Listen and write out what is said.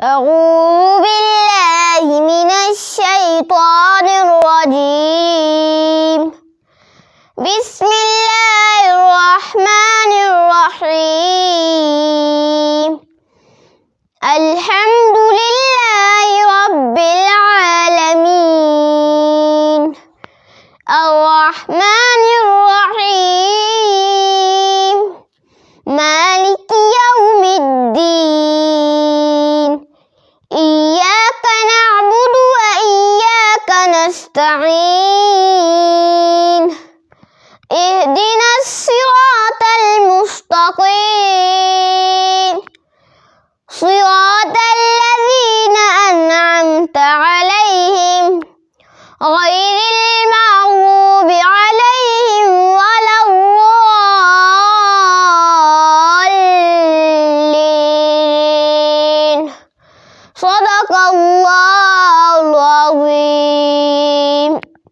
أعوذ بالله من الشيطان الرجيم. بسم الله الرحمن الرحيم. الحمد لله رب العالمين. الرحمن الرحيم. مالك يوم الدين. إياك نعبد وإياك نستعين. اهدنا الصراط المستقيم، صراط الذين أنعمت عليهم غير المغضوب عليهم ولا الضالين. صدق الله